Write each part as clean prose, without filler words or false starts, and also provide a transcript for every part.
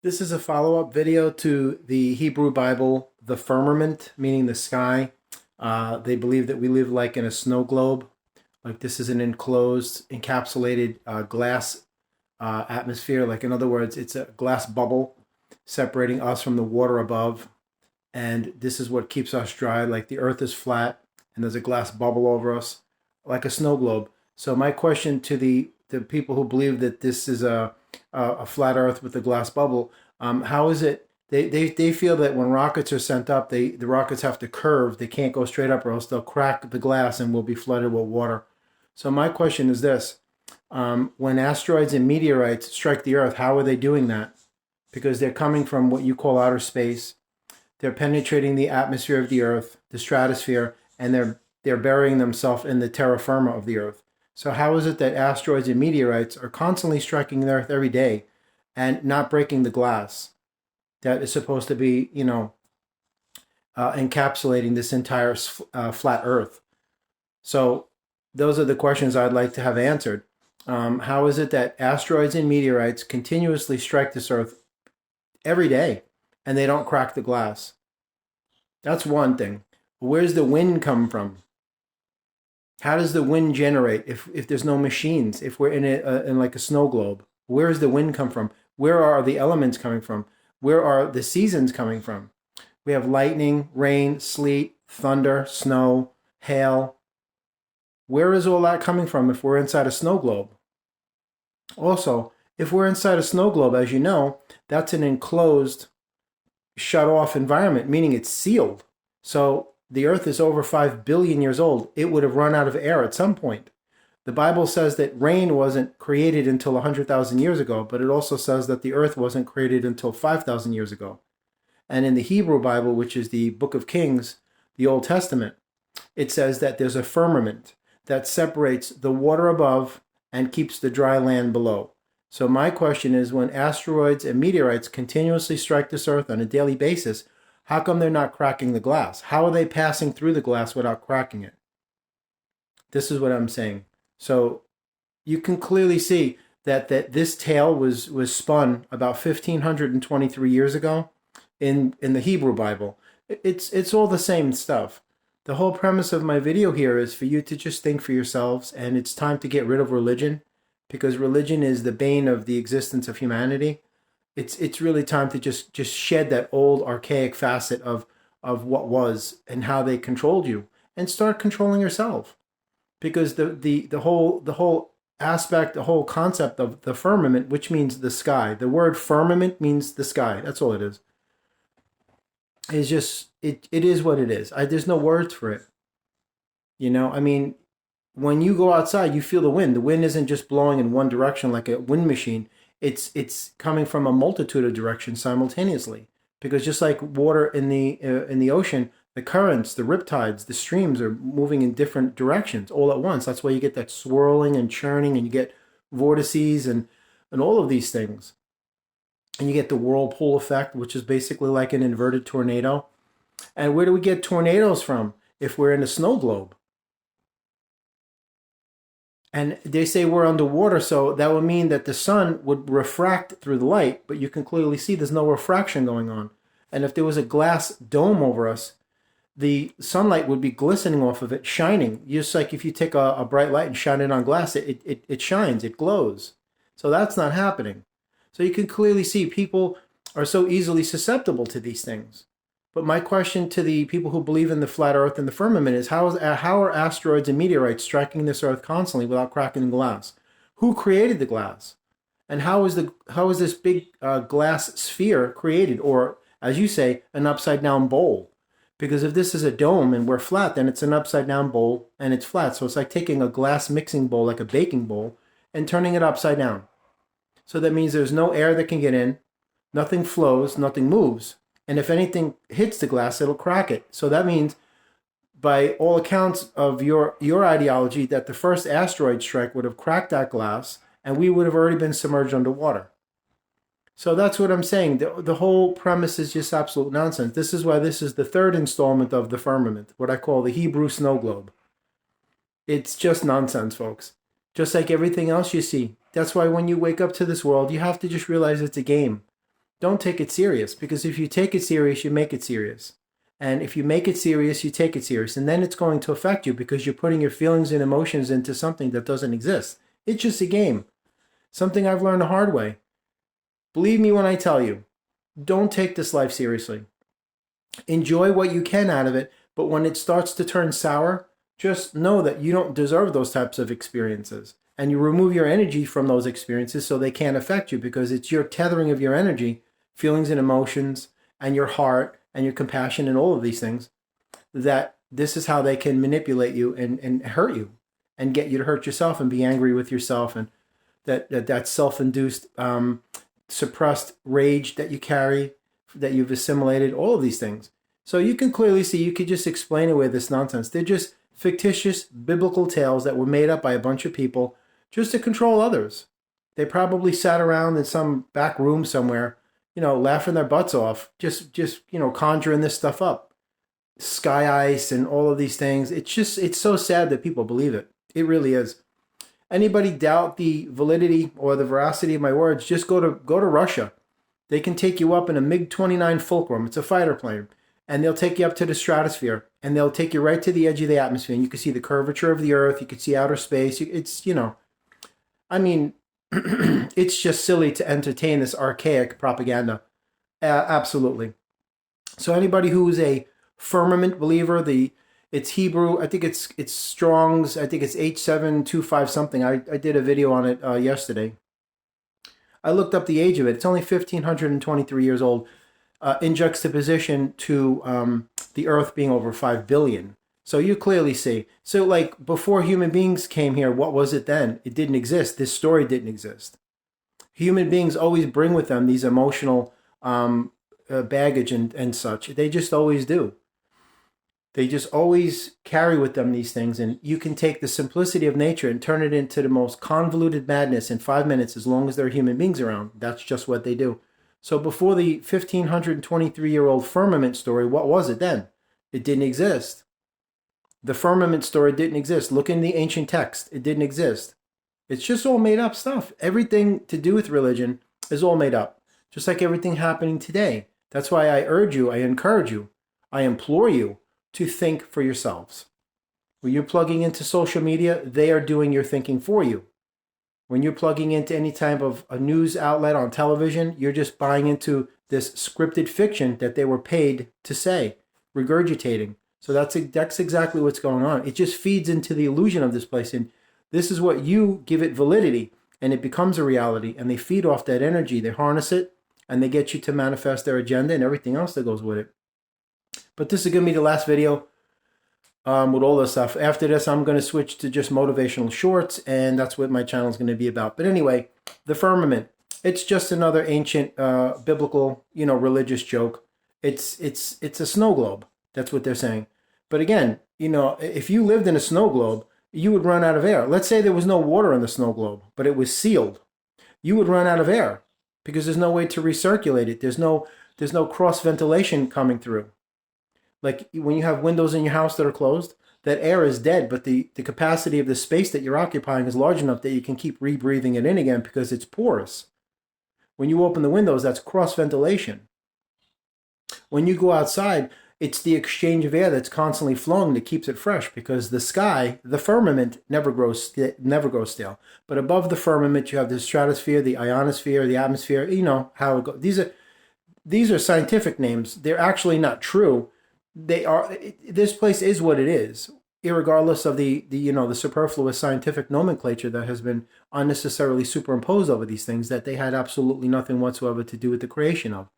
This is a follow-up video to the Hebrew Bible, the firmament, meaning the sky. They believe that we live like in a snow globe, like this is an enclosed, encapsulated glass atmosphere. Like in other words, it's a glass bubble separating us from the water above, and this is what keeps us dry. Like the earth is flat, and there's a glass bubble over us, like a snow globe. So my question to the people who believe that this is a flat Earth with a glass bubble, how is it? They feel that when rockets are sent up, the rockets have to curve. They can't go straight up, or else they'll crack the glass and we'll be flooded with water. So my question is this: when asteroids and meteorites strike the Earth, how are they doing that? Because they're coming from what you call outer space. They're penetrating the atmosphere of the Earth, the stratosphere, and they're burying themselves in the terra firma of the Earth. So how is it that asteroids and meteorites are constantly striking the Earth every day and not breaking the glass that is supposed to be, encapsulating this entire flat Earth? So those are the questions I'd like to have answered. How is it that asteroids and meteorites continuously strike this Earth every day and they don't crack the glass? That's one thing. Where's the wind come from? How does the wind generate if there's no machines? If we're in like a snow globe, where does the wind come from? Where are the elements coming from? Where are the seasons coming from? We have lightning, rain, sleet, thunder, snow, hail. Where is all that coming from if we're inside a snow globe? Also, if we're inside a snow globe, as you know, that's an enclosed, shut off environment, meaning it's sealed. So the Earth is over 5 billion years old. It would have run out of air at some point. The Bible says that rain wasn't created until 100,000 years ago, but it also says that the Earth wasn't created until 5,000 years ago. And in the Hebrew Bible, which is the Book of Kings, the Old Testament, it says that there's a firmament that separates the water above and keeps the dry land below. So my question is, when asteroids and meteorites continuously strike this Earth on a daily basis, how come they're not cracking the glass? How are they passing through the glass without cracking it? This is what I'm saying. So you can clearly see that this tale was spun about 1523 years ago in the Hebrew Bible. It's all the same stuff. The whole premise of my video here is for you to just think for yourselves, and it's time to get rid of religion, because religion is the bane of the existence of humanity. It's really time to just shed that old archaic facet of what was and how they controlled you, and start controlling yourself. Because the whole aspect, the whole concept of the firmament, which means the sky. The word firmament means the sky. That's all it is. It's just it is what it is. There's no words for it. I mean, when you go outside, you feel the wind. The wind isn't just blowing in one direction like a wind machine. It's coming from a multitude of directions simultaneously. Because just like water in the ocean, the currents, the riptides, the streams are moving in different directions all at once. That's why you get that swirling and churning, and you get vortices and all of these things. And you get the whirlpool effect, which is basically like an inverted tornado. And where do we get tornadoes from if we're in a snow globe? And they say we're underwater, so that would mean that the sun would refract through the light, but you can clearly see there's no refraction going on. And if there was a glass dome over us, the sunlight would be glistening off of it, shining. Just like if you take a bright light and shine it on glass, it shines, it glows. So that's not happening. So you can clearly see people are so easily susceptible to these things. But my question to the people who believe in the flat Earth and the firmament is, how are asteroids and meteorites striking this Earth constantly without cracking the glass? Who created the glass? And how is this big glass sphere created, or as you say, an upside down bowl? Because if this is a dome and we're flat, then it's an upside down bowl and it's flat. So it's like taking a glass mixing bowl, like a baking bowl, and turning it upside down. So that means there's no air that can get in, nothing flows, nothing moves. And if anything hits the glass, it'll crack it. So that means, by all accounts of your ideology, that the first asteroid strike would have cracked that glass and we would have already been submerged underwater. So that's what I'm saying. The whole premise is just absolute nonsense. This is why this is the third installment of the firmament, what I call the Hebrew snow globe. It's just nonsense, folks. Just like everything else you see. That's why when you wake up to this world, you have to just realize it's a game. don't take it serious, because if you take it serious, you make it serious. And if you make it serious, you take it serious. And then it's going to affect you because you're putting your feelings and emotions into something that doesn't exist. It's just a game. Something I've learned the hard way. Believe me when I tell you, don't take this life seriously. Enjoy what you can out of it, but when it starts to turn sour, just know that you don't deserve those types of experiences. And you remove your energy from those experiences so they can't affect you, because it's your tethering of your energy, feelings and emotions, and your heart, and your compassion, and all of these things, that this is how they can manipulate you and hurt you and get you to hurt yourself and be angry with yourself, and that self-induced suppressed rage that you carry, that you've assimilated, all of these things. So you can clearly see, you could just explain away this nonsense. They're just fictitious biblical tales that were made up by a bunch of people just to control others. They probably sat around in some back room somewhere, laughing their butts off, just conjuring this stuff up. Sky ice and all of these things. It's so sad that people believe it. It really is. Anybody doubt the validity or the veracity of my words, just go to Russia. They can take you up in a MiG-29 Fulcrum. It's a fighter plane. And they'll take you up to the stratosphere. And they'll take you right to the edge of the atmosphere. And you can see the curvature of the Earth. You can see outer space. It's just silly to entertain this archaic propaganda. Absolutely. So anybody who's a firmament believer, it's Hebrew. I think it's Strong's. I think it's H725 something. I did a video on it yesterday. I looked up the age of it. It's only 1,523 years old, in juxtaposition to the Earth being over 5 billion. So you clearly see. So like before human beings came here, what was it then? It didn't exist. This story didn't exist. Human beings always bring with them these emotional baggage and such. They just always do. They just always carry with them these things, and you can take the simplicity of nature and turn it into the most convoluted madness in 5 minutes as long as there are human beings around. That's just what they do. So before the 1,523-year-old firmament story, what was it then? It didn't exist. The firmament story didn't exist. Look in the ancient text. It didn't exist. It's just all made up stuff. Everything to do with religion is all made up, just like everything happening today. That's why I urge you, I encourage you, I implore you to think for yourselves. When you're plugging into social media, they are doing your thinking for you. When you're plugging into any type of a news outlet on television, you're just buying into this scripted fiction that they were paid to say, regurgitating. So that's exactly what's going on. It just feeds into the illusion of this place. And this is what you give it validity, and it becomes a reality. And they feed off that energy. They harness it, and they get you to manifest their agenda and everything else that goes with it. But this is going to be the last video with all this stuff. After this, I'm going to switch to just motivational shorts, and that's what my channel is going to be about. But anyway, the firmament. It's just another ancient biblical, religious joke. It's a snow globe. That's what they're saying. But again, if you lived in a snow globe, you would run out of air. Let's say there was no water in the snow globe, but it was sealed. You would run out of air because there's no way to recirculate it. There's no cross ventilation coming through. Like when you have windows in your house that are closed, that air is dead, but the capacity of the space that you're occupying is large enough that you can keep rebreathing it in again because it's porous. When you open the windows, that's cross ventilation. When you go outside, it's the exchange of air that's constantly flowing that keeps it fresh, because the sky, the firmament, never grows stale. But above the firmament, you have the stratosphere, the ionosphere, the atmosphere. You know how it goes. These are scientific names. They're actually not true. They are. This place is what it is, irregardless of the superfluous scientific nomenclature that has been unnecessarily superimposed over these things that they had absolutely nothing whatsoever to do with the creation of.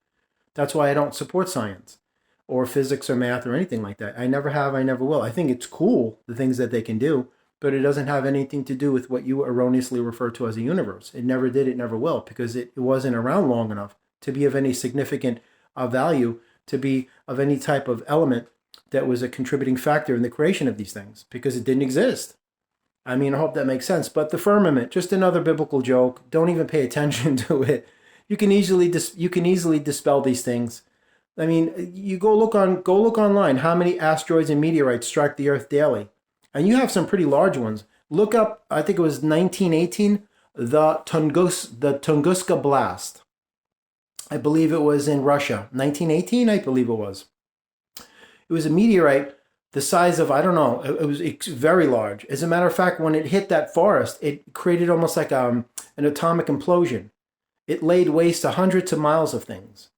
That's why I don't support science or physics or math or anything like that. I never have, I never will. I think it's cool, the things that they can do, but it doesn't have anything to do with what you erroneously refer to as a universe. It never did, it never will, because it wasn't around long enough to be of any significant value, to be of any type of element that was a contributing factor in the creation of these things, because it didn't exist. I mean, I hope that makes sense. But the firmament, just another biblical joke. Don't even pay attention to it. You can easily dispel these things. I mean, you go look online. How many asteroids and meteorites strike the Earth daily? And you have some pretty large ones. Look up, I think it was 1918, the Tunguska blast. I believe it was in Russia, 1918, I believe it was. It was a meteorite the size of, I don't know, it was very large. As a matter of fact, when it hit that forest, it created almost like an atomic implosion. It laid waste to hundreds of miles of things.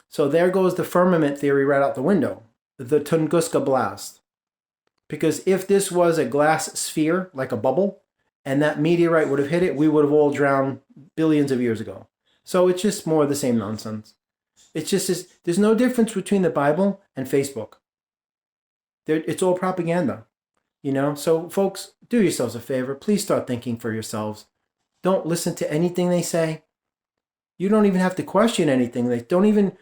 So there goes the firmament theory right out the window, the Tunguska blast. Because if this was a glass sphere, like a bubble, and that meteorite would have hit it, we would have all drowned billions of years ago. So it's just more of the same nonsense. It's just, there's no difference between the Bible and Facebook. It's all propaganda, you know? So folks, do yourselves a favor. Please start thinking for yourselves. Don't listen to anything they say. You don't even have to question anything. They don't even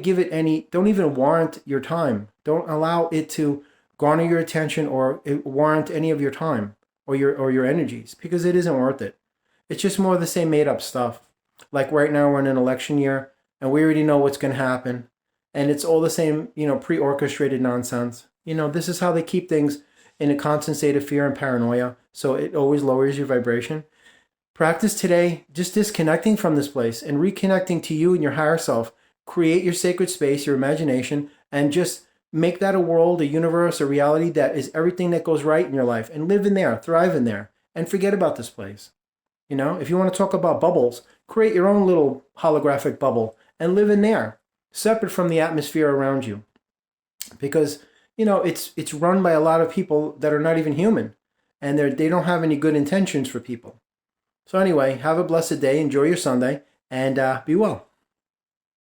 give it any, don't even warrant your time. Don't allow it to garner your attention or warrant any of your time or your energies, because it isn't worth it. It's just more of the same made up stuff. Like right now we're in an election year and we already know what's going to happen. And it's all the same, pre-orchestrated nonsense. This is how they keep things in a constant state of fear and paranoia. So it always lowers your vibration. Practice today just disconnecting from this place and reconnecting to you and your higher self. Create your sacred space, your imagination, and just make that a world, a universe, a reality that is everything that goes right in your life, and live in there, thrive in there, and forget about this place. If you want to talk about bubbles, create your own little holographic bubble and live in there, separate from the atmosphere around you. Because, it's run by a lot of people that are not even human, and they don't have any good intentions for people. So anyway, have a blessed day, enjoy your Sunday, and be well.